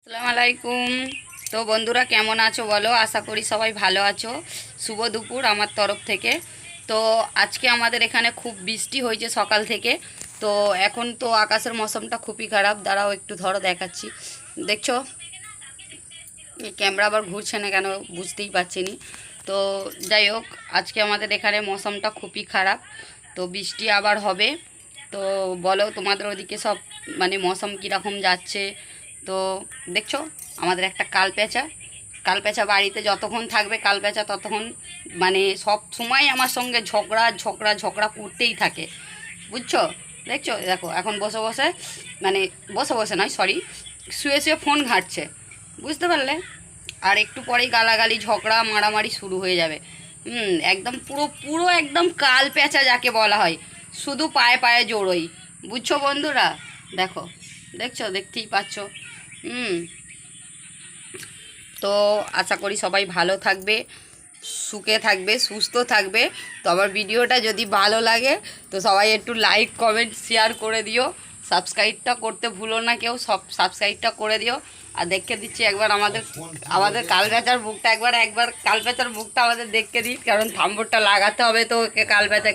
আসসালামু আলাইকুম। তো বন্ধুরা কেমন আছো বলো? আশা করি সবাই ভালো আছো। শুভ দুপুর আমার তরফ থেকে। তো আজকে আমাদের এখানে খুব বৃষ্টি হয়েছে সকাল থেকে। তো এখন তো আকাশের মৌসুমটা খুবই খারাপ। দাঁড়াও একটু ধরো দেখাচ্ছি। দেখছো এই ক্যামেরা আবার ঘুরছে না কেন বুঝতেই পারছি নি। তো যাই হোক, আজকে আমাদের এখানে মৌসুমটা খুবই খারাপ। তো বৃষ্টি আবার হবে। তো বলো তোমাদের ওদিকে সব মানে মৌসুম কীরকম যাচ্ছে? তো দেখছো আমাদের একটা কালপেঁচা বাড়িতে যতক্ষণ থাকবে কালপেঁচা ততক্ষণ মানে সব সময় আমার সঙ্গে ঝগড়া ঝগড়া ঝগড়া করতেই থাকে, বুঝছো? দেখছো, দেখো এখন বসে বসে মানে বসে বসে নয়, সরি, শুয়ে শুয়ে ফোন ঘাঁটছে, বুঝতে পারলে? আর একটু পরেই গালাগালি ঝগড়া মারামারি শুরু হয়ে যাবে। একদম পুরো পুরো একদম কাল পেঁচা যাকে বলা হয়, শুধু পায়ে পায়ে জোড়োই, বুঝছো বন্ধুরা? দেখো, দেখছো, দেখতেই পাচ্ছ। হুম তো আশা করি সবাই ভালো থাকবে, সুখে থাকবে, সুস্থ থাকবে। তো আমার ভিডিওটা যদি ভালো লাগে তো সবাই একটু লাইক কমেন্ট শেয়ার করে দিও। সাবস্ক্রাইবটা করতে ভুলো না কেউ, সব সাবস্ক্রাইবটা করে দিও। আর দেখে দিচ্ছি একবার আমাদের আমাদের কালবেচার মুখটা, একবার কালবেচার মুখটা আমাদের দেখে দিই, কারণ থাম্বরটা লাগাতে হবে তো ওকে কালবেচা